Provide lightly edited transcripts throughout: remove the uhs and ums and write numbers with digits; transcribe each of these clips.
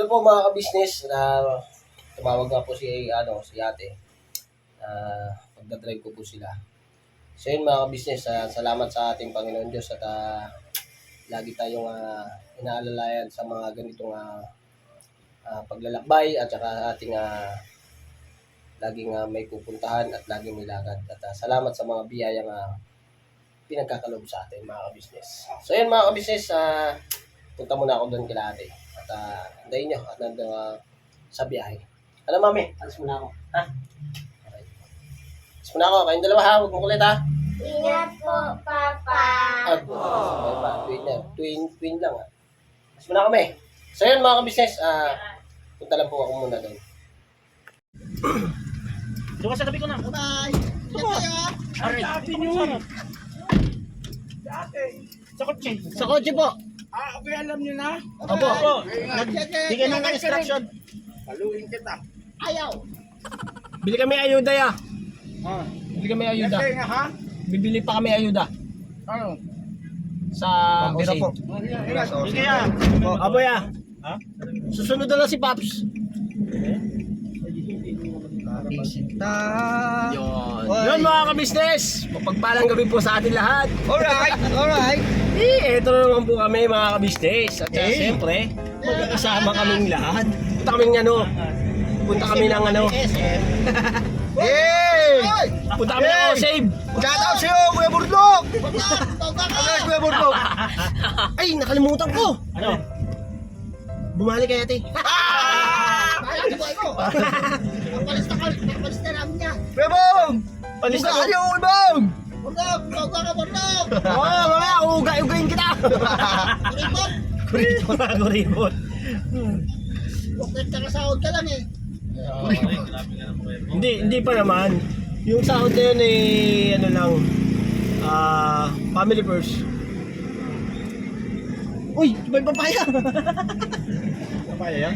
Hello po mga ka-business. Tumawag nga po si ate. Pagdadrive ko po sila. So yun mga ka-business, salamat sa ating Panginoon Diyos at lagi tayong inaalalayan sa mga ganitong paglalakbay at saka ating laging may pupuntahan at laging may lakad. At salamat sa mga biyayang pinagkakaloob sa atin mga ka-business. So yun mga ka-business, punta muna ako doon kila ate. At hintayin nyo at nandun sa biyahe. Ano mami? Alis muna ako. Ha? Okay. Alis muna ako. Kayong dalawa ha. Huwag mo kulit ha. Ingat po, Papa. Twin lang ha. Alis muna kami. So yun mga ka-business. Punta lang po ako muna doon. Doon ka sa tabi ko na. Bye. Happy New Year. Sa kotse. Sa kotse po. Okay, alam niyo na? Opo. Sige na ng instruction. Paluin kita. Ayaw. Bili kami ayuda ya. Ah. Bili kami ayuda. Kasi nga ha? Bibili pa kami ayuda. Ano? Sa Osay. Sige yan. Abo ya. Ha? Susunod na lang si Paps. Yun mga ka-business. Mapagpalang gabi po sa atin lahat. Alright. Eto na naman po kami mga ka-business. At siyempre, magkakasama kaming lahat. Punta kami ng Punta kami ng Osave. Shoutout sa'yo, Kuya Burdok! Kuya Burdok! Ay, nakalimutan ko. Ano? Bumalik kay ate. Napalista namin niya. Kuya Bong! Palista ko. Kuya Bong! Burdok! Burdok! Oo, mamaya, ugay-ugayin kita. Kuripot. Okay, nakasahod ka lang eh. Hindi pa naman. Yung sahod na yun family first. Uy, may papaya. Papaya yan?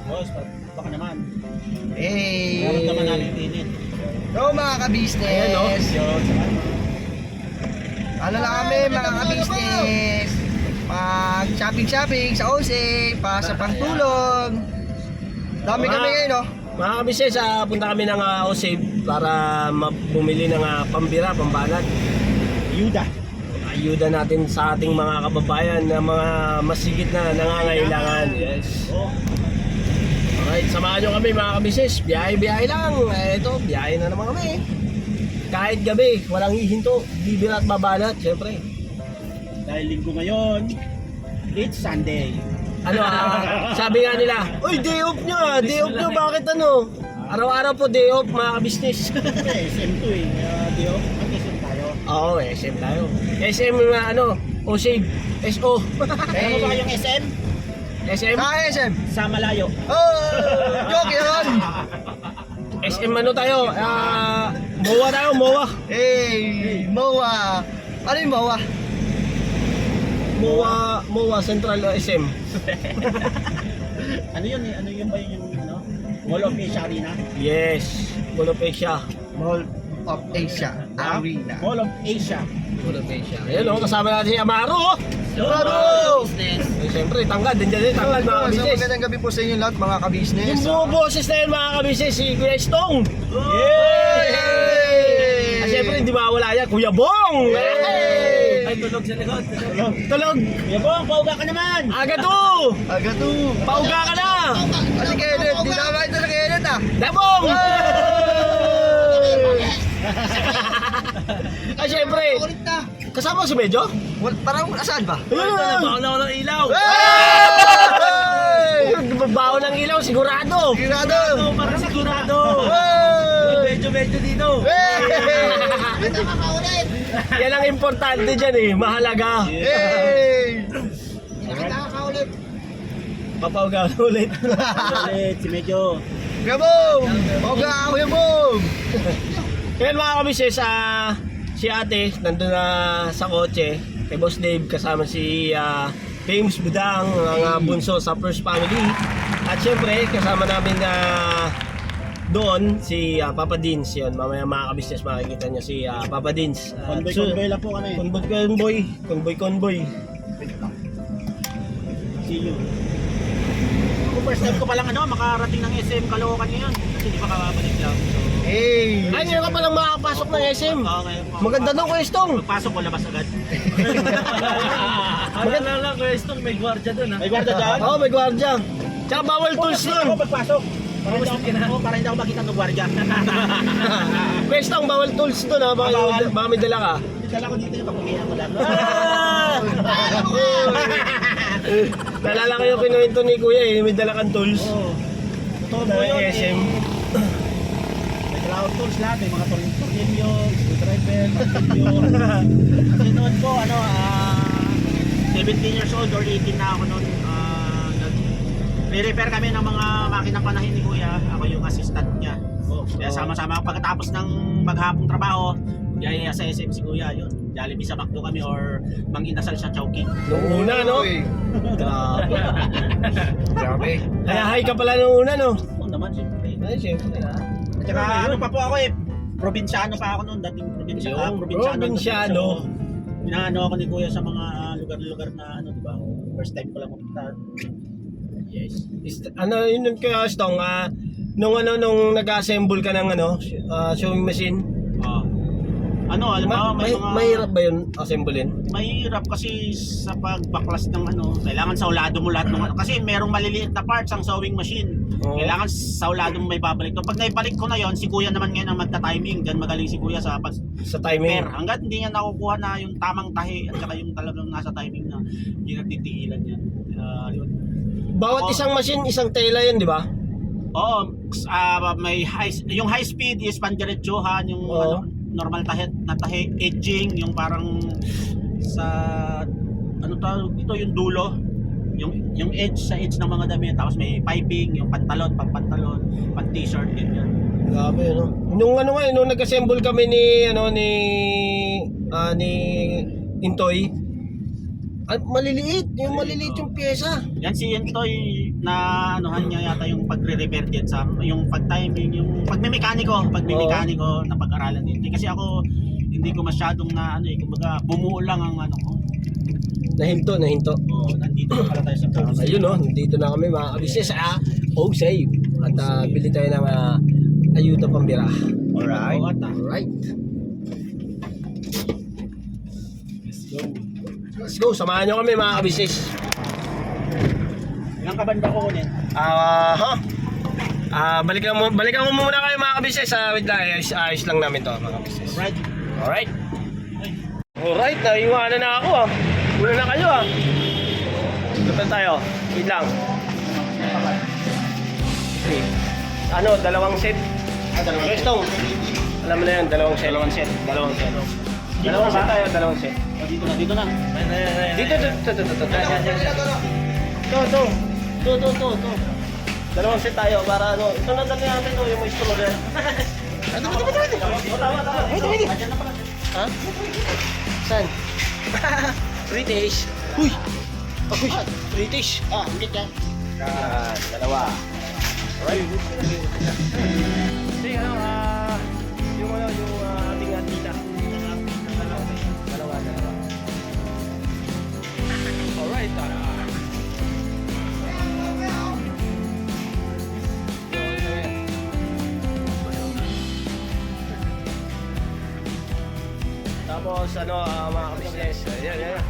Boss, baka naman. Meron naman namin init. Hello mga ka-business. Ayan, no? Ano lang kami mga ka-business. Pag shopping sa Osay, pa sa pangtulong. Dami kami ngayon, no? Mga kabisnes, punta kami ng Osave para bumili ng pambira, pambanat. Ayuda natin sa ating mga kababayan na mga masigit na nangangailangan. Yes. Alright, samahan nyo kami mga kabisnes. Biyahe lang. Ito, biyahe na naman kami. Kahit gabi, walang hihinto. Bibira at babanat, syempre. Dahil linggo ngayon, it's Sunday. Sabi nga nila, uy, day off nyo, bakit Araw-araw po day off mga kabisnes. SM2 eh. Dio, mag-SM tayo. Oo, SM tayo. SM Osave, SO. Ano ba kayong SM? SM? SM. Sa malayo. Oh, joke yun. SM tayo? MOA tayo, MOA. Hey, MOA. Ano yung MOA? MOA Central SM. Ano yun eh? Ano yun ba yung Mall of Asia Arena? Yes, Mall of Asia. Mall of Asia Arena. Mall of Asia. Mall of Asia. Ayun kasama natin si Amaro. Amaro! Siyempre, tanggal mga kabisnes. Magandang gabi po sa inyo lahat mga ka-business. Yung buong boses na yun mga kabisnes, si Kuya Stong. Yay! Siyempre, hindi mawala yan, Kuya Bong. Ay, tulog sa likod. Tulog. Kuya Bong, pauga ka naman. Agato. Pauga ka na. Kasi Kenneth, di na kain talaga Kenneth ah. Dabong. Siyempre, kasama si Medyo? Parang asaan ba? Baon ako ng ilaw. Baon ng ilaw, sigurado. Sigurado! Parang sigurado. Medyo dito. Yan ang importante dyan mahalaga. Hey! Papauga ulit. Ulit, si Medyo. Gabong! Oga ako yung bong! Ngayon mga kamisis, si ate nandun na sa kotse kay Boss Dave kasama si James Budang, ang bunso sa First Family. At syempre kasama namin doon si Papa Dins, yun. Mamaya mga ka-business makikita niyo si Papa Dins. Convoy lang po kami. Convoy. See you. Ako first time ko palang makarating ng SM Caloocan ngayon. Kasi di pa kakabalik lang. So, Hey! Ay, ngayon ka palang makakapasok ng SM. okay. Maganda doon, Kuya Stong. Pagpasok ko, labas agad. Maganda lang, Kuya Stong, may gwardiya doon ha. May gwardiya doon? Oo, may gwardiya. Tsaka bawal tools doon. Ako pagpasok. Para hindi ako makita ng gwardiya. Kuya Stong, bawal tools doon ha. Baka may dala ka. Dala ko dito yung papugihan ko lang. Nalala ko yung kinuwento ni Kuya eh. May dala kang tools. Oo. Totoo po yun SM. May ground tools lahat, may mga tornilyo, screwdriver, martilyo. Kasi noon po, 17 years old or 18 na ako noon. Re-repair kami ng mga makinang panahin ni Kuya. Ako yung assistant niya. Kaya sama-sama pagkatapos ng maghapong trabaho, kaya sa SM si Kuya, yun. Jollibee sa McDo kami or Manginasal sa Chowking. Nung una, no? Grabe. Grabe. Kaya high ka pala nung una, no? Oo naman, siyempre. Ay, syempre ha. At saka ano pa po ako probinsyano pa ako noon, dating probinsyano. Probinsyano. Inaano ako ni Kuya sa mga lugar-lugar na di ba? First time ko lang pumunta. Yes. Ano yun kaya Stong, nung nag-assemble ka ng sewing machine, Alam mo, may mga mahirap ba yun assemblein? mahirap kasi sa pagbaklas ng kailangan saulado mo lahat ng kasi merong maliliit na parts ang sewing machine. Oo. Kailangan saulado mo may babalik. Pag naibalik ko na yon, si Kuya naman ngayon ang magta-timing. Diyan magaling si Kuya sa Sa timing? hanggat hindi niya nakukuha na yung tamang tahi at saka yung talagang nasa timing na hindi nagtitigilan niya. Yun. Bawat Oo. isang machine, isang tela yun, di ba? Oo, may yung high speed is pandiretsuhan, yung Oo. normal tahi edging, yung parang sa ito yung dulo, yung edge sa edge ng mga damit, tapos may piping, yung pantalon, pang-pantalon, pang-t-shirt, ganyan. Grabe, no? Nung nung nag-assemble kami ni Intoy, maliliit yung pyesa. Yan si Entoy na niya yata yung pagre-repair din sa yung pag-timing, yung pagme-mekaniko na pag-aralan din. Kasi ako hindi ko masyadong kumbaga bumuo lang ang ko. Nahinto. Nandito na pala tayo sa Pose. Ayun, no? Nandito na kami mga kabisnes sa Pose. At bili tayo ng ayuda pambira. Alright. Alright. Let's go. Samahan nyo kami mga kabisnes. Ilang kabanda ko kunin? Balikan mo muna kayo mga kabisnes. Wait lang, ayos lang namin to mga kabisnes. Alright. Alright, naiwanan na ako Una na kayo Lutan tayo. Wait lang. Okay. Dalawang set? Stone. Alam mo na yan, dalawang set. Dalawang set tayo, dalawang set. Dito na. Dito. Dalawang set tayo para ito na dali natin yung may stroller. Tama. Wait. Ha? Saan? British. Uy! British. Hindi ka. Dalawa. Alright. Sige, yung ating tita. Dalawa. Alright, Tapos mga kabisnes. Yan.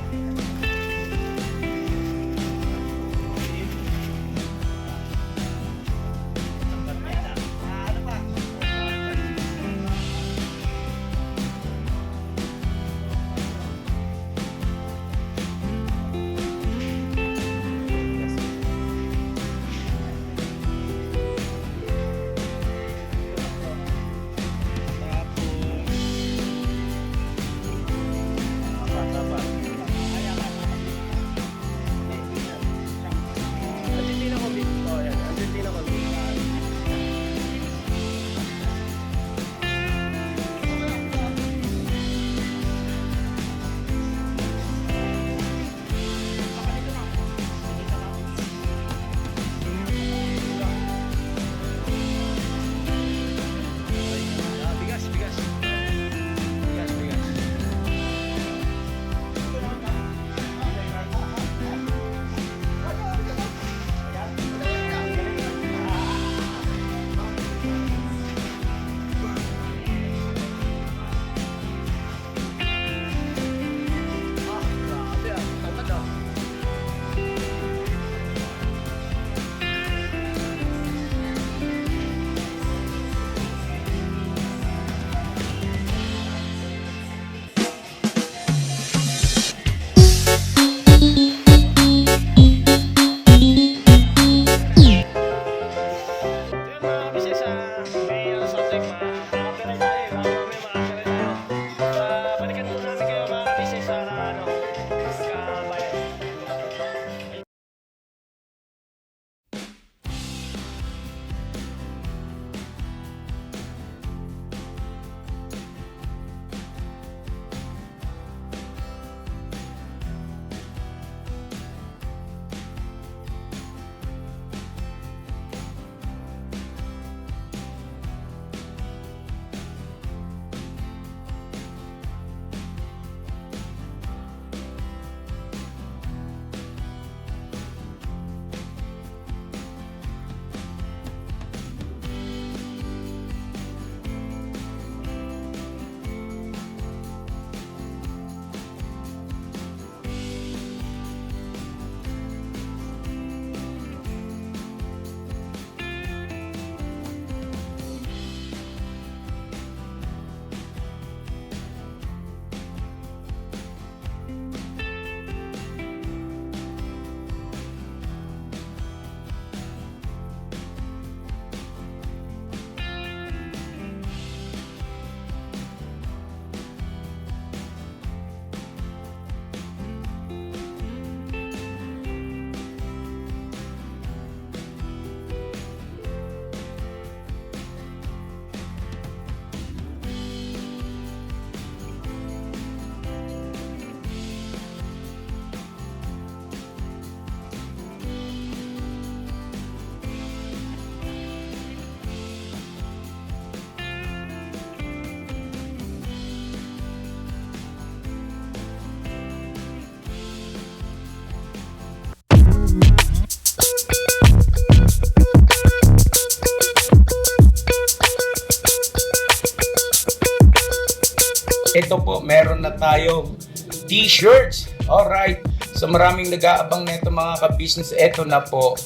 eto po, meron na tayo t-shirts. Alright. So maraming nag-aabang neto mga ka-business. Eto na po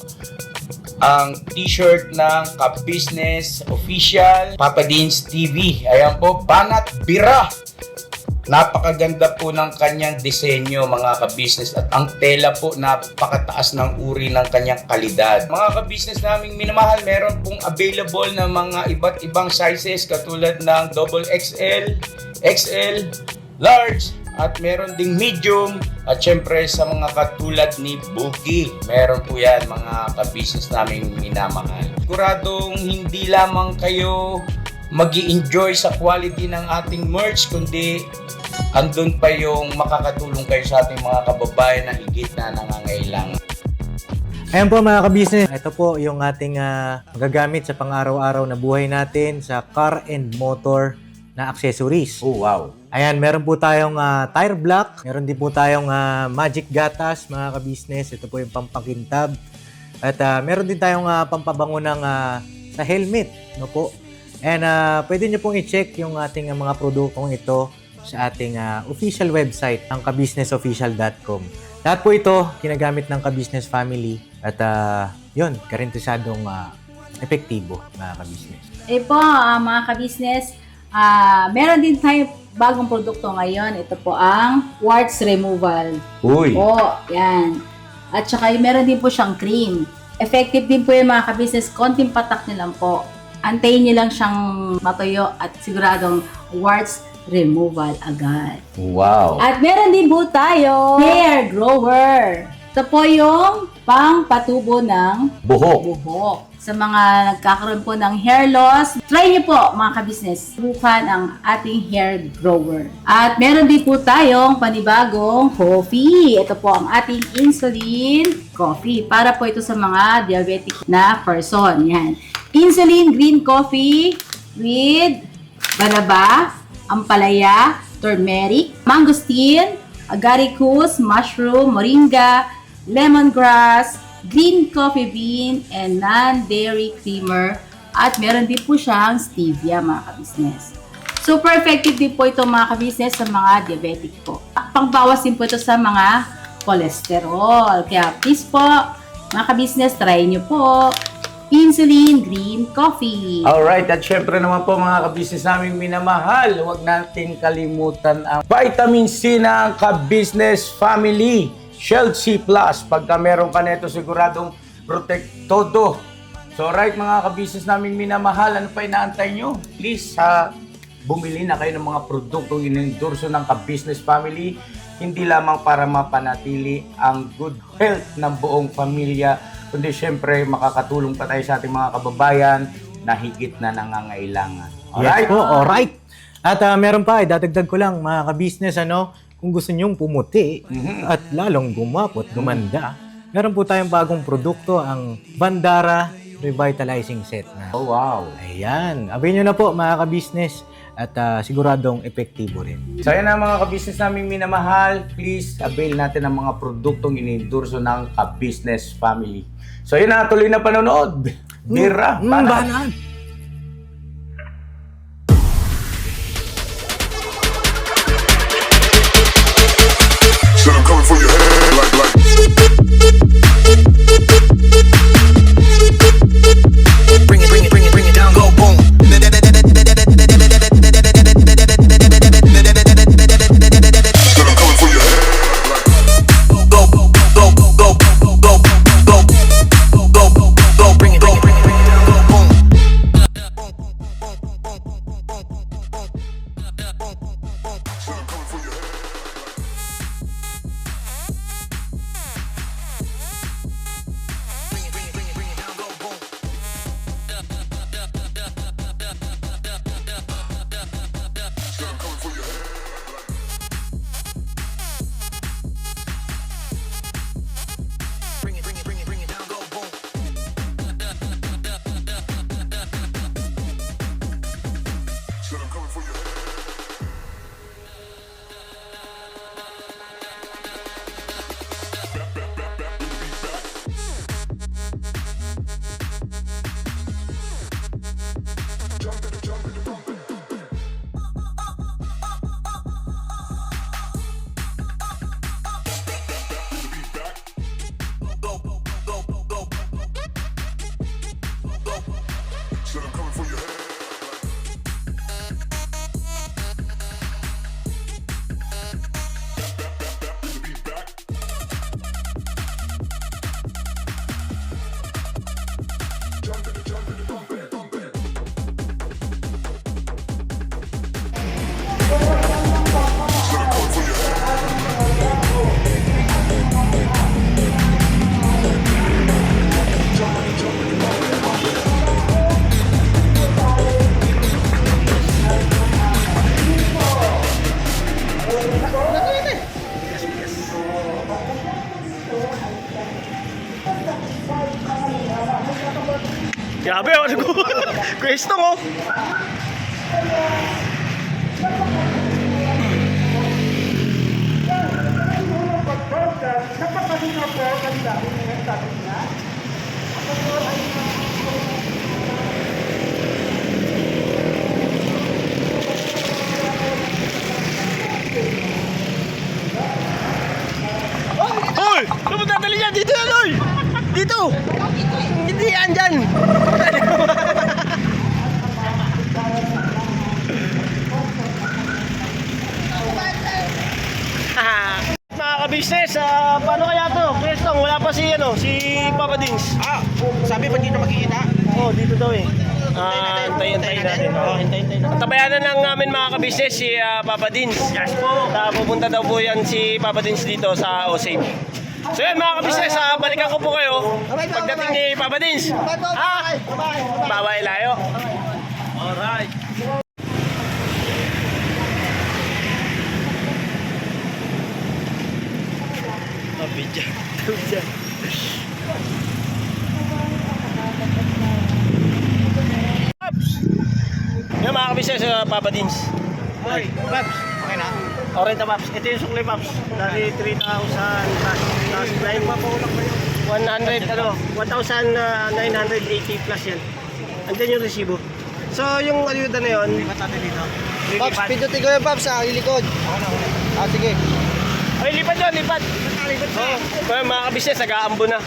ang t-shirt ng Ka-Business Official Papa Dean's TV. Ayan po, banat bira. Napakaganda po ng kanyang disenyo mga ka-business at ang tela po napakataas ng uri ng kanyang kalidad. Mga ka-business naming minamahal, meron pong available na mga iba't ibang sizes katulad ng XXL, XL, large, at meron ding medium at syempre sa mga katulad ni Bookie. Meron po yan mga ka-business naming minamahal. Siguradong hindi lamang kayo mag-i-enjoy sa quality ng ating merch kundi andun pa yung makakatulong kayo sa ating mga kababayan na higit na nangangailangan. Ayan po mga ka-business, ito po yung ating magagamit sa pang-araw-araw na buhay natin sa car and motor na accessories. Oh wow! Ayan, meron po tayong tire block, meron din po tayong magic gatas mga ka-business. Ito po yung pampakintab. At meron din tayong pampabango ng sa helmet, no po. And pwede nyo pong i-check yung ating mga produktong ito sa ating official website, ang kabusinessofficial.com. Lahat po ito ginagamit ng Ka-Business Family at yun, karintisadong epektibo mga ka-business. Po, mga ka-business, meron din tayo bagong produkto ngayon. Ito po ang warts removal. Uy! Po, yan. At saka meron din po siyang cream. Effective din po yung mga ka-business. Konting patak nyo lang po. Antayin nyo lang siyang matuyo at siguradong warts removal agad. Wow! At meron din po tayo hair grower. Ito po yung pang-patubo ng buhok. Sa mga nagkakaroon po ng hair loss, try niyo po mga ka-business. Subukan ang ating hair grower. At meron din po tayong panibagong coffee. Ito po ang ating insulin coffee. Para po ito sa mga diabetic na person. Yan. Insulin green coffee with banaba, ampalaya, turmeric, mangosteen, agaricus, mushroom, moringa, lemongrass, green coffee bean, and non-dairy creamer. At meron din po siyang stevia mga ka-business. Super effective din po ito mga ka-business sa mga diabetic po. Pangbawas din po ito sa mga cholesterol. Kaya please po, mga ka-business, try nyo po insulin green coffee. Alright, at syempre naman po mga ka-business naming minamahal, huwag natin kalimutan ang vitamin C ng Ka-Business Family. Shield C+. Pagka meron ka nito, siguradong protect todo. So right mga ka-business naming minamahal, ano pa inaantay nyo? Please, bumili na kayo ng mga produktong inendorso ng Ka-Business Family. Hindi lamang para mapanatili ang good health ng buong pamilya, kundi syempre makakatulong pa tayo sa ating mga kababayan na higit na nangangailangan. Alright? Yes po, alright. At meron pa, dadagdag ko lang mga ka-business, kung gusto nyong pumuti at lalong gumapot, gumanda, meron po tayong bagong produkto, ang Bandara Revitalizing Set na. Oh wow! Ayan, abin nyo na po mga ka-business at siguradong epektibo rin. So yan ang mga ka-business naming minamahal, please avail natin ang mga produktong inendorso ng Ka-Business Family. So yun na, tuloy na panonood. Bira, Banat! Said I'm coming for your head like Bring it down, go boom. Said I'm coming for your head like go go go go go go go go go go bring it down, go boom. Said I'm coming for your head. Grabe, ano ko? Kwestong, oh. Hoy! Ano mo dadali niya? Dito yan, oy! Dito! Hindi yan dyan! Mga ka-business, paano kaya to? Kwestong, wala pa si Papa Dins. Sabi pa dito makikita. Oh, dito daw eh. Hintayin natin. Hintayin natin. Tabayanan lang namin mga ka-business si Papa Dins. Yes po. Pupunta daw po yan si Papa Dins dito sa OSAVE. So yan mga ka-business, balikan ko po kayo pagdating ni Papa Dins. Bye-bye layo. Alright. Yan mga kabisnes, Papa Dins. Hoy, Paps. Okay na? Okay na, Paps. Ito yung sukli, Paps. Dali 3,000 plus 9 pa po ulang ba yun? 1,980 plus yan. Andyan yung resibo. So, yung ayuda na yun. Lipat natin dito. Paps, pindutin ko yung Paps sa ilikod. Sige. Ay, lipat yun, lipat. Well, mga kabisnes, nag-aambo na.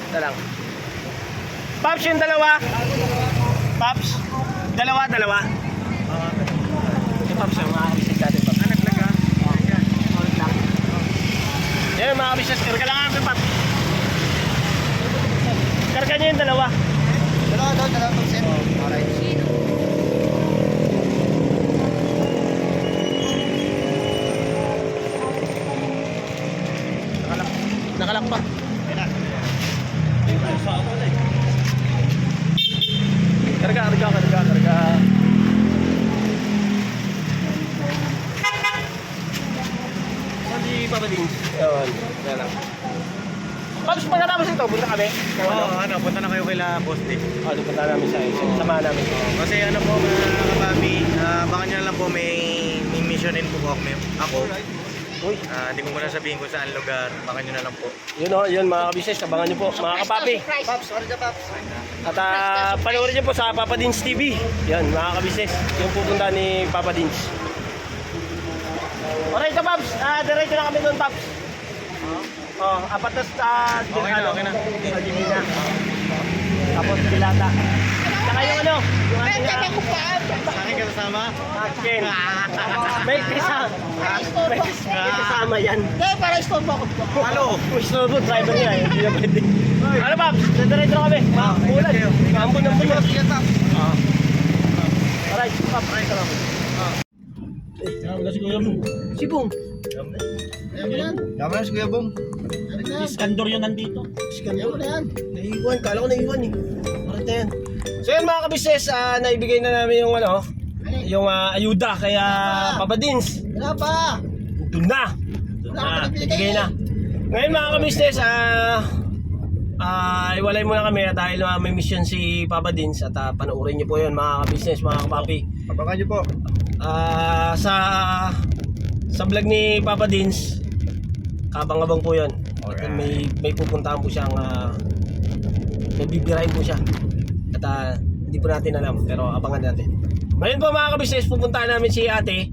Ito lang. Paps, yung dalawa. Paps, dalawa. Yung Paps, yung mga kabisnes natin, Paps. Anak lang ka? Yan, mga kabisnes, karga lang natin, Paps. Karga niya yung dalawa. Dalawa percent. Alright. Nakalak pa. Karga. Saan si Papa Dins? Yun, yan lang. Paps, pagkatapos ito, punta kami. Punta na kayo kila Boss Dick. Punta namin sa samahan namin. Kasi ano po mga kapabi, baka nyo na lang po may missionin po ako. Uy, Hindi ko muna sabihin kung saan lugar, baka nyo na lang po. yun mga kabisnes, abangan nyo po, mga kapapi. Paps, sorry na Paps. At panoorin nyo po sa Papa Dins TV. Yan, mga kabisnes, yung pupunta ni Papa Dins. Alright, ito Paps, diretso na kami doon, Paps. Apat na Okay na. Divina. Tapos Pilata. Saka yung yung ating Sa akin ka kasama? akin. May kasama yan. Para istorbo ako. Halo! Gusto mo, driver niya eh. Hindi na pwede. Ano Paps, diretso na kami. Ulan. Ambon ng bulo. Sige Paps. Alright, Paps. Wala si Kuya Bong. Si Bong. Yaman na si Kuya Bong. Iskandor yun nandito. Naiwan, kala ko naiwan eh. Parang yan. So yan mga kabisnes, naibigay na namin yung yung ayuda kaya Papa Dins. Wala pa. Doon na. Ibigay na. Ngayon mga kabisnes, iwalay muna kami dahil may mission si Papa Dins at panoorin niyo po yun mga kabisnes, mga kapapi. Abangan niyo po. Sa vlog ni Papa Dins, kabang-abang po yun. At may pupuntahan po siyang may bibirahin po siya. At hindi po natin alam, pero abangan natin. Ngayon po mga kabisnes, pupuntahan namin si ate,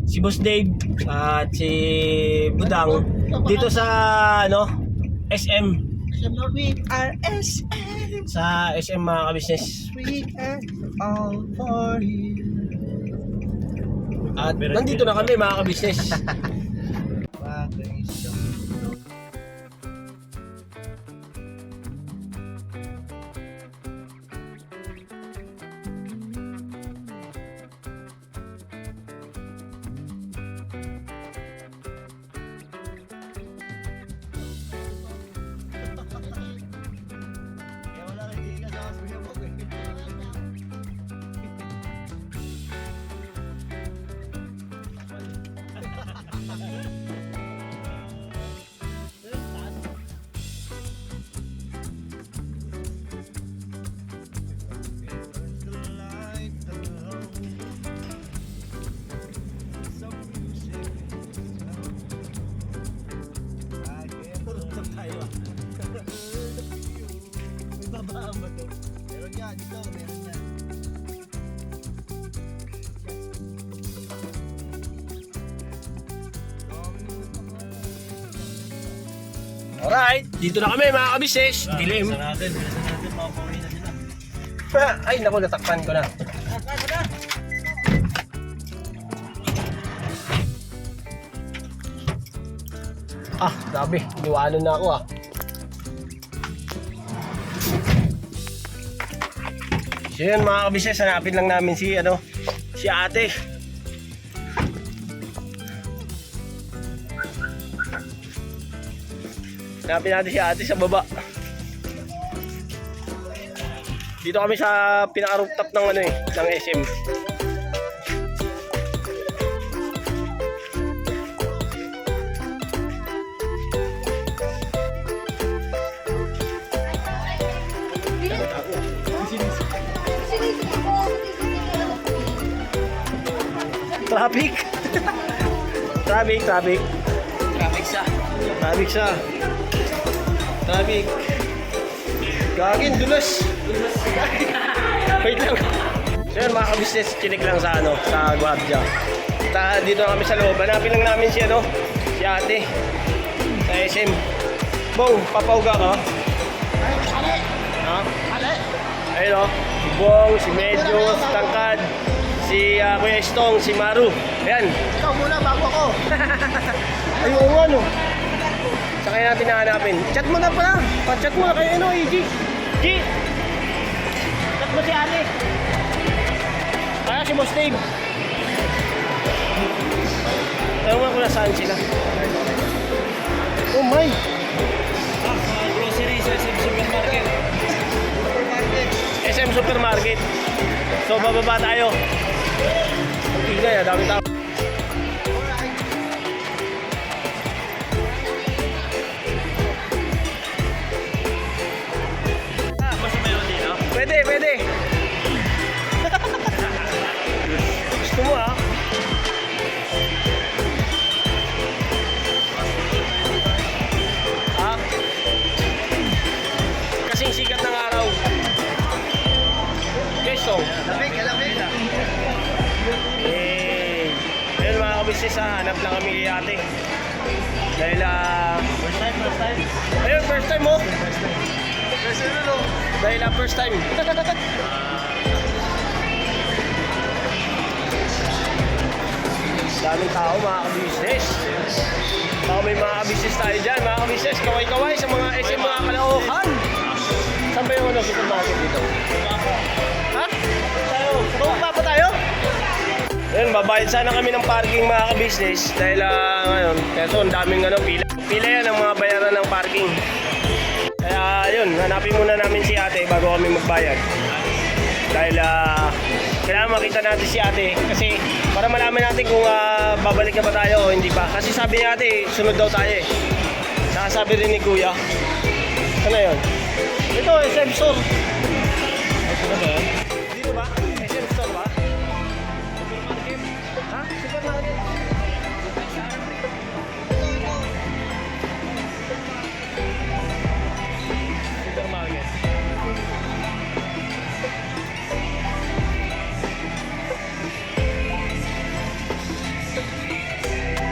si Boss Dave, at si Budang dito sa SM. RSM. Sa SM mga kabisnes. We are all for you. At nandito na kami mga kabisnes. dito, meron yan. Alright, dito na kami mga kabisnes. Dilim. Ay, naku, natakpan ko na. Grabe, iniwanan na ako So yun mga kabisnes, hanapin lang namin si ate. Hanapin natin si ate sa baba. Dito kami sa pinaka-rooftop ng ng SM. Traffic. Traffic Traffic. Gagin, dulas. Wait lang. So yun mga kabisnes, chinik lang sa sa Guardia. Dito kami sa loob. Hanapin lang namin si ate. Sa SM. Bong, papauga ka? Ha? Ayun o. Si Bong, si Medyo, si Tangkad, si Kuya Estong, si Maru. Ayan. Ikaw muna, bago ako. Ayun Saka natin nahanapin. Chat mo na pala. Pa-chat mo na kayo EG. G! Chat mo si ate. Kaya si Boss Dave. Ewan ko na saan sila. Oh my! Grocery sa SM Supermarket. SM Supermarket. So bababa tayo. Ang tignan, dami tao. Pwede. Gusto mo Kasing sikat ng araw. Keso. Lamig. Ayun mga kabisnes, hanap lang kami kay ate. Dahil first time. Ayun, first time mo. Dahil first time. Daming tao mga kabisnes. May mga kabisnes tayo dyan. Mga kabisnes, kaway-kaway sa mga SM mga Caloocan. Saan ba yung supermarket dito? Ha? Bumaba pa tayo? Ayun, babayad sana kami ng parking mga kabisnes. Dahil ngayon, kasi ang daming pila. Pila yan ang mga bayaran ng parking. Kaya yun, hanapin muna namin si ate bago kami magbayad. Dahil kailangan makita natin si ate kasi para malaman natin kung babalik na ba tayo o hindi pa. Kasi sabi ni ate, sunod daw tayo Saka sabi rin ni kuya. Ano yun? Ito, SM Store. Ito na ba yan? Dito ba? SM Store ba? Supermarket? Ha? Supermarket? Supermarket.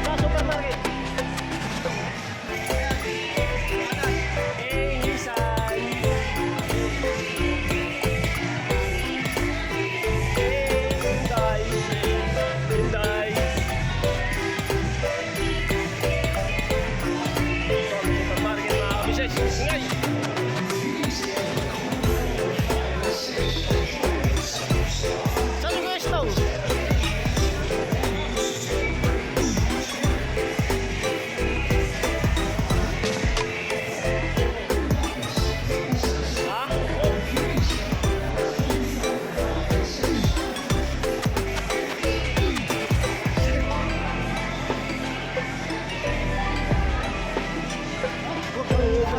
Sa supermarket.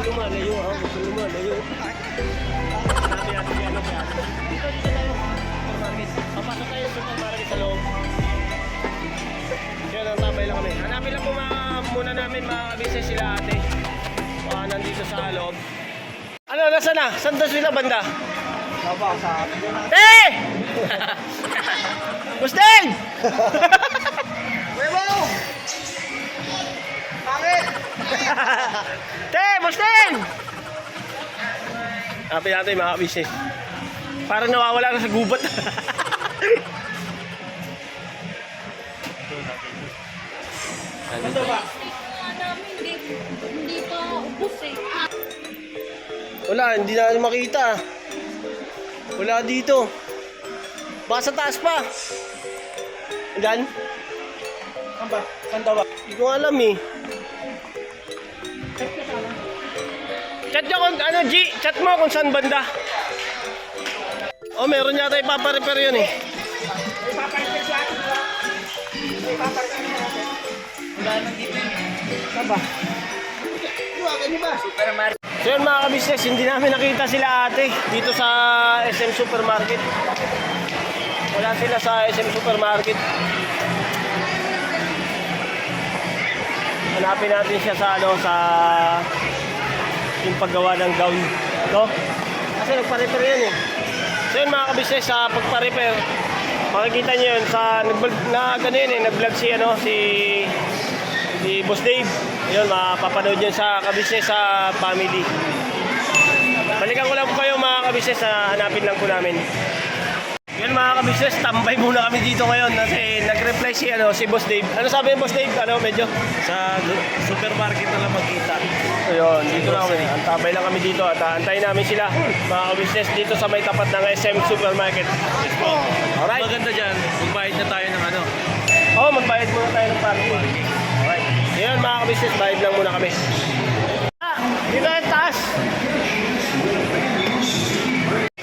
Lumalayo. Sabi natin si si ate. Dito tayo. Supermarket. Papasok tayo sa supermarket sa loob. Yan ang tabay lang kami. Hanapin lang po muna namin mga kabisnes sila ate. Nandito sa loob. Ano, nasa na? Saan daw sila banda? Te! Busting! Webo! Bakit? Te! Busting! Happy natin mga kabisnes. Parang nawawala na sa gubat. Hindi pa ubos eh. Wala, hindi na makita. Wala dito. Baka sa taas pa. Diyan? Saan daw ba? Hindi ko alam eh. Chat nyo kung ano, G, chat mo kung saan banda. Oh, meron yata ipapa-repair yun eh. So yun mga kabisnes, hindi namin nakita sila ate dito sa SM Supermarket. Wala sila sa SM Supermarket. Hanapin natin siya sa ano, sa yung paggawa ng gown. No? Kasi nagpa-repair yan eh. So yun mga kabisnes, sa pagpa-repair, makikita nyo yun sa nag-vlog si ano, si Boss Dave. Yun, mapapanood yun sa kabisnes sa family. Balikan ko lang po kayo mga kabisnes, hanapin lang po namin. Yun mga kabisnes, tambay muna kami dito ngayon kasi nag-reply si Boss Dave. Ano sabi ni Boss Dave? Ano medyo? Sa supermarket na lang magkita. Ayun, dito lang kami. Antabay lang kami dito at antayin namin sila mga kabisnes dito sa may tapat ng SM Supermarket. Alright. Maganda dyan, magbayad na tayo ng ano. Oo, magbayad muna tayo ng parking. Alright. Ayun mga kabisnes, bayad lang muna kami. Dito tayo taas.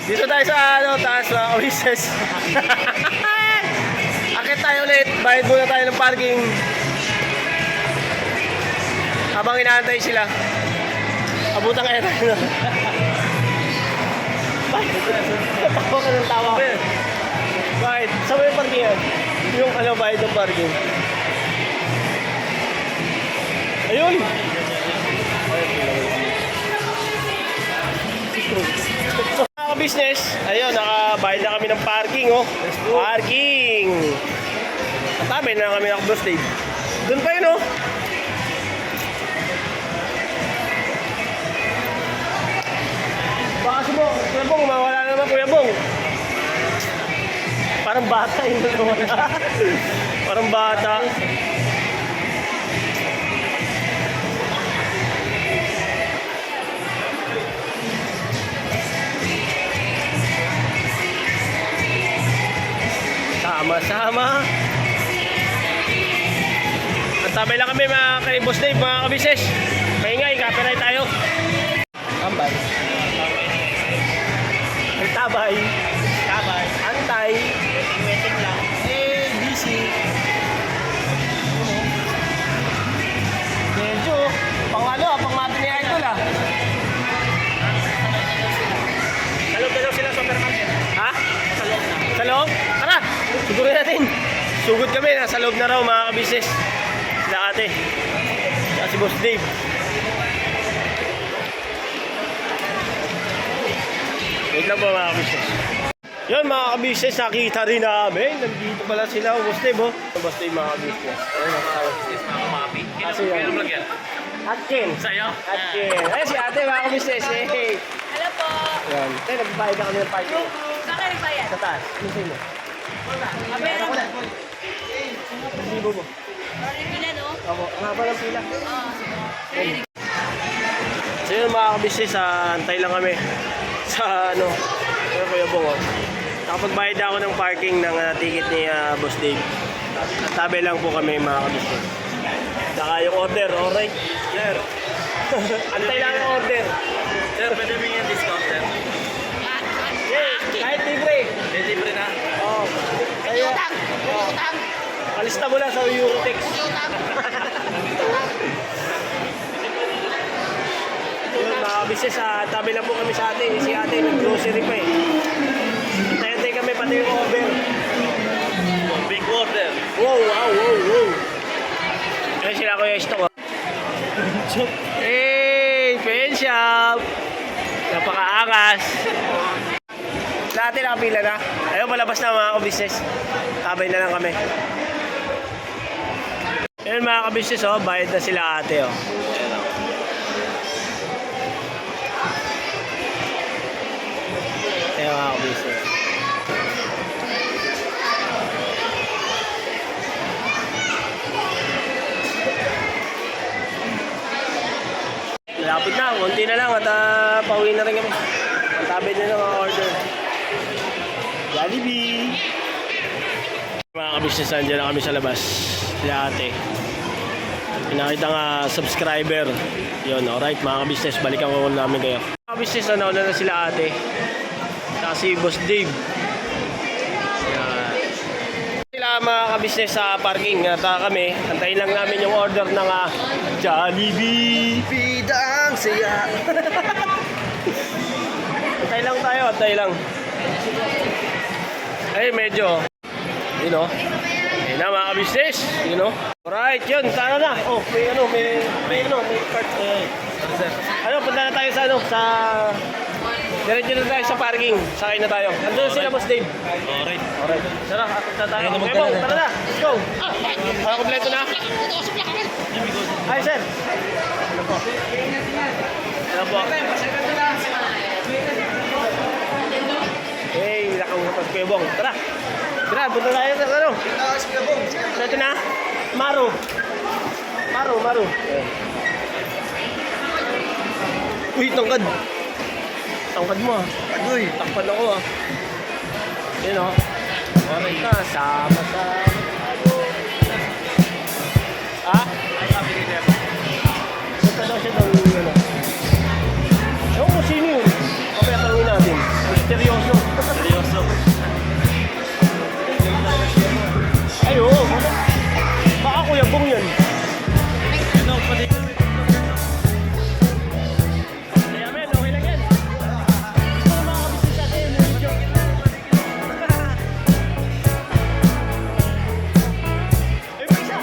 Dito tayo sa ano, taas mga kabisnes. Akit tayo ulit, bayad muna tayo ng parking. Habang inaantay sila. Abutan kaya tayo. Tawa ka ng tawa. Bakit? Saan mo yung parking yan? Yung ano, bayad ng parking. Ayun! Mga business, ayun, nakabayad na kami ng parking, oh. Parking! Natabay na kami ng Boss Dave. Doon pa yun, oh. Baka si Kuya Bong, mawala naman Kuya Bong. Parang bata yun. Parang bata. Sama-sama. At tabay lang kami mga kay Boss Dave, mga kabises. Maingay, copyright tayo. Tambay. Tabay. Tabay. Antay. Waiting lang. ABC. Medyo. Pang mati ni Idol ah. Sa loob na daw sila supermarket. Ha? Sa loob na. Sa loob? Tara! Sigurin natin. Sugod kami. Nasa loob na raw mga kabisnes. Sila ate. Saka si Boss Dave. Wait lang po mga kabisnes. Yun mga kabisnes, nakita rin namin. Nandito pala sila, Boss Dave, oh. Boss Dave mga kabisnes. Ayun, Business mga kumami. Kasi yan. vlog yan? Atkin. Sa'yo? Atkin. Ayun si ate mga kabisnes. Hey. Hello po. Yan. Tayo, nagbayad na kami ng parking. Saan kayo nagbayad? Sa taas. Ano sa inyo? Abayan ako. Libo mo. Parang pila, no? Ako, ang haba ng pila. Oo. Sige. So yun mga kabisnes, antay lang kami sa ano, sa Kuya Bong. Oh. Nakapagbayad ako ng parking ng ticket ni Boss Dave. At tabi lang po kami mga kabisnes. Saka yung order, alright? Sir. Antay lang yung order. Sir, pwede mo yung discount, sir? Kahit libre. Libre na. Oo. Kaya, kalista mo lang sa Eurotex. Yun, mga kabisnes, tabi lang po kami sa ate. Si ate nag-grocery pa eh. Hintay kami pati yung order. Big order. Wow, wow, wow, wow. Ayun sila Kuya Stock. Hey, pen shop. Napakaangas. ate nakapila na. Ayun, palabas na mga ka-business. Tabay na lang kami. Ayun mga ka-business, oh, bayad na sila ate. Oh. Ayun, oh. Ayun mga ka-business. Lapit na, konti na lang at pauwi na rin kami. Matabay na lang ang order. Jollibee! Mga ka-business, nandiyan na kami sa labas. Sila ate. Pinakita nga subscriber. Yun, alright mga ka-business, balikan ko namin kayo. Mga ka-business, ano na sila ate. Saka si Boss Dave. Sila mga ka-business sa parking. At kami, antayin lang namin yung order ng Jollibee. Bida ang saya. Antay lang tayo, antay lang. Ay, medyo. You know. Ayun na mga ka-business. You know. Alright, yun. Tara na. Oh, may cart. Ano, punta na tayo sa sa... Diretso na tayo sa parking. Sakay na tayo. Andun sila, Boss Dave. Alright. Alright. Tara, akot na tayo. Okay, Bong, tara na. Let's go. Kompleto na. Hi, sir. Ano po? Ano po? Hey, nakausap ko yung Bong. Tara. Tara, punta tayo sa ano. Ito na. Maru. Uy, tangkad. Tangkad mo ah. Agoy, takpan ako ah. Yun oh. Alright na, sama-sama. Ha? Ay, sabi ni Deb. Punta daw siya doon ano. Ewan ko sino yun. Okay, tanongin natin. Misteryoso. Ay, oo. Baka Kuya Bong yun. Ano, pati. Kaya men, okay lang yan. Gusto ko mga kabisnes natin. Medyo. Ay, may isa.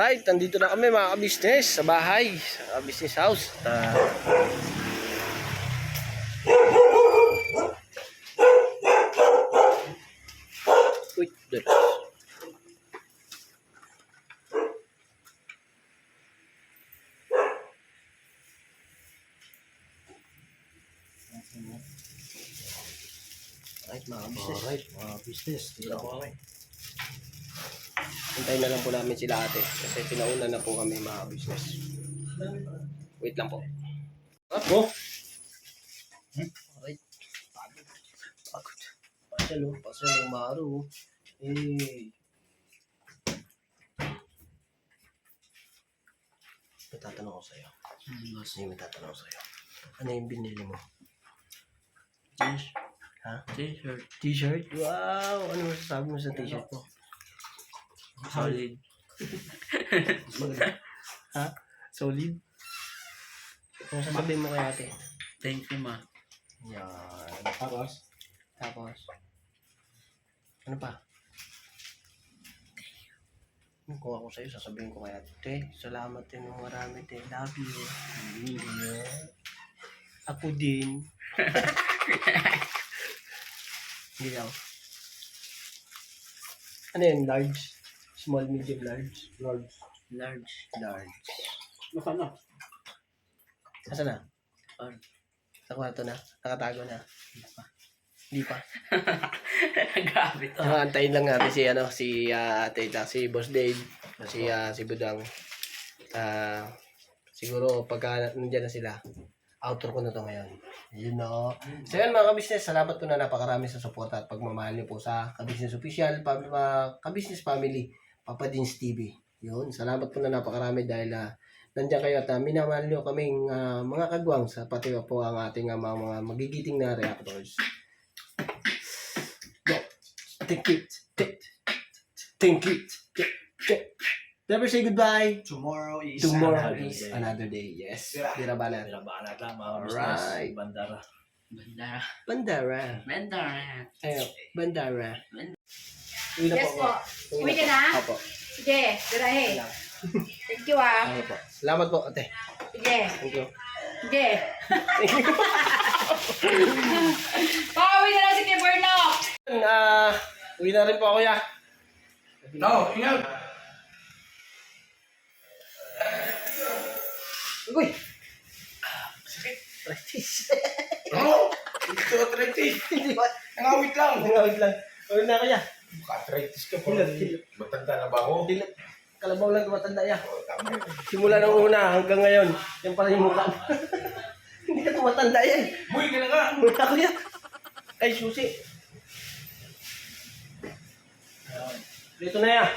Alright, nandito na kami mga ka-business sa bahay, sa business house. Uy, doon. Alright, mga business. Dito na po kami. Hintayin na lang po namin sila ate kasi pinauna na po kami mga business. Wait lang po. Ako. Alright. Pagod. Pasalo, maru. Eh. May tatanong ko sa'yo. May tatanong ko sa'yo. Ano yung binili mo? Ha? T-shirt. T-shirt? Wow! Ano masasabi mo sa t-shirt mo? Solid. Ha? Solid? Ano sasabihin mo kay ate? Thank you, ma. Yan. Tapos? Ano pa? Kung ako sa'yo, sasabihin ko kay ate, salamat din ng marami, te. Love you. Ako din. Hindi daw. Ano yun? Large? Small, medium, large? Large. Nasaan na? Nasaan na? Sa kwarto na? Nakatago na? Hindi pa. Grabe to. Antayin lang natin si ate, si Boss Dave, si Budang. Siguro pagka nandiyan na sila, outro ko na to ngayon. Yun na. So yun mga ka-business, salamat po na napakarami sa suporta at pagmamahal niyo po sa Ka-Business Official, Ka-Business Family, Papa Dins TV. Yun, salamat po na napakarami dahil nandiyan kayo at minamahal niyo kaming mga kagwang sa pati po ang ating mga magigiting na reactors. Thank you. Never say goodbye. Tomorrow is Another day. Yes. Bira banat lang mga business. Alright. Bandara. Ayo, Bandara. Uwi na Yes po. po. Uwi ka na? Opo. Sige, garahe. Thank you Ano po. Salamat po, ate. Sige. Thank you. Sige. Pauwi na lang si Kuya Bernok. Uwi na rin po ako, ya. No, ingat. Uy! Ano? Ito, arthritis. Nangawit lang. Nangawit lang. Uwi na ako, ya. Arthritis ka pa. Hilot. Matanda na ba ako? Kalabaw lang tumatanda, ya. Oh, tama. Simula ng una hanggang ngayon. Yan pala yung mukha. Hindi ka tumatanda yan. Buhay ka na nga. Mula ko yan. Ay, susi. Dito na yan.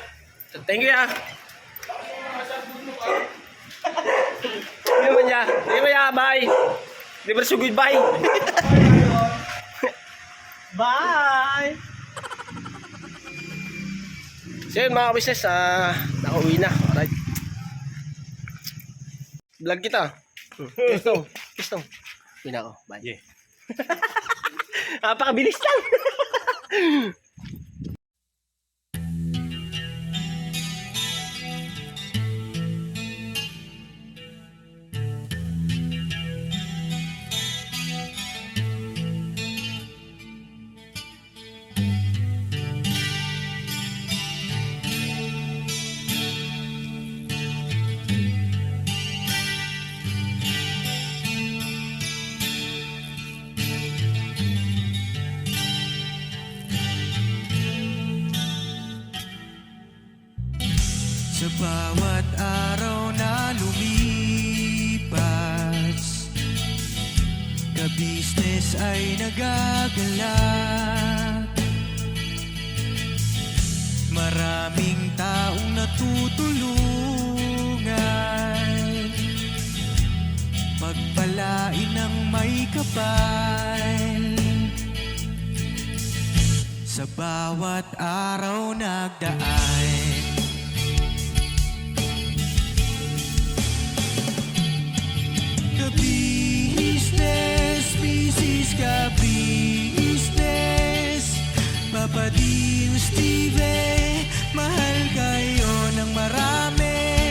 Thank you, ya. Hindi man ya. Hindi man ya. Bye. Hindi ba so goodbye? Bye. So yun mga business, nakauwi na. Alright. Vlog kita. Kiss tong. Uwi na ako. Bye. Yeah. Napakabilis lang. Sa bawat araw na lumipas, ka-business ay nagagalak. Maraming taong natutulungan, pagpalain ng may kapal. Sa bawat araw nagdaan, ka-business, Mrs. Ka-business, Papa Dins TV, mahal kayo ng marami.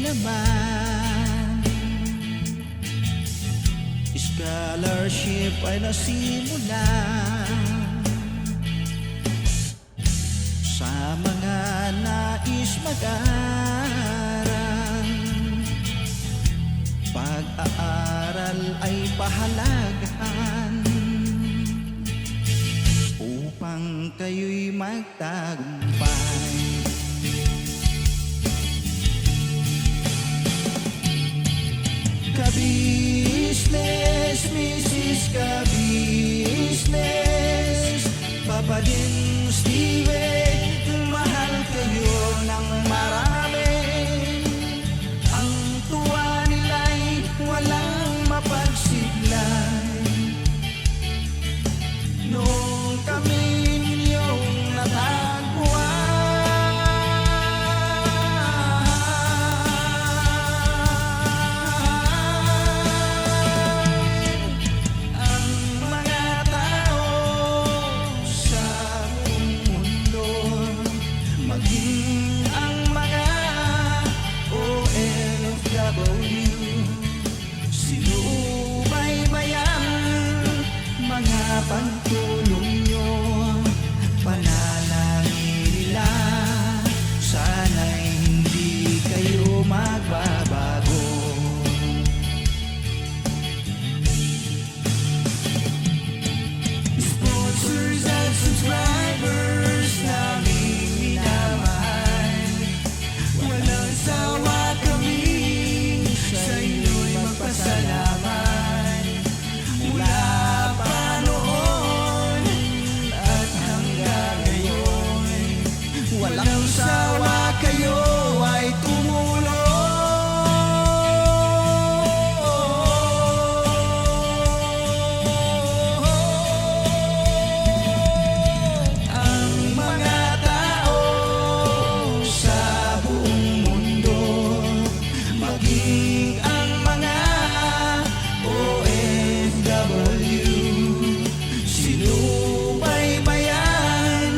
naman. Scholarship ay nasimula sa mga nais mag-aral. Pag-aaral ay pahalagahan upang kayo'y magtagumpay. Ka-business, Mrs. Ka-business, Papa din Steven, mahal kayo ng marami. Ang tuwa nila'y walang mapagsiglay. Nung kami ninyong natagpuan, ang mga tao sa buong mundo, maging ang mga OFW, sinubaybayan mga pagtulong nyo. Panalangin nila, sana'y hindi kayo magbabago. Sponsors at subscribers naming minamahal, walang sawa kami sa inyo'y magpasalamat. Mula pa noon at hanggang ngayon, walang sawa kayo ay tumulong. Ang mga tao sa buong mundo, maging ang mga OFW, sinubaybayan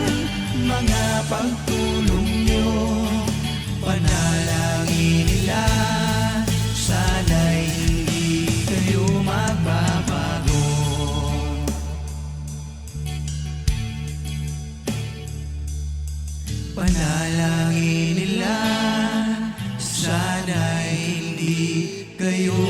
mga pagtulong nyo. Panalangin nila, sana'y hindi kayo magbabago. Panalangin nila, sana'y hindi kayo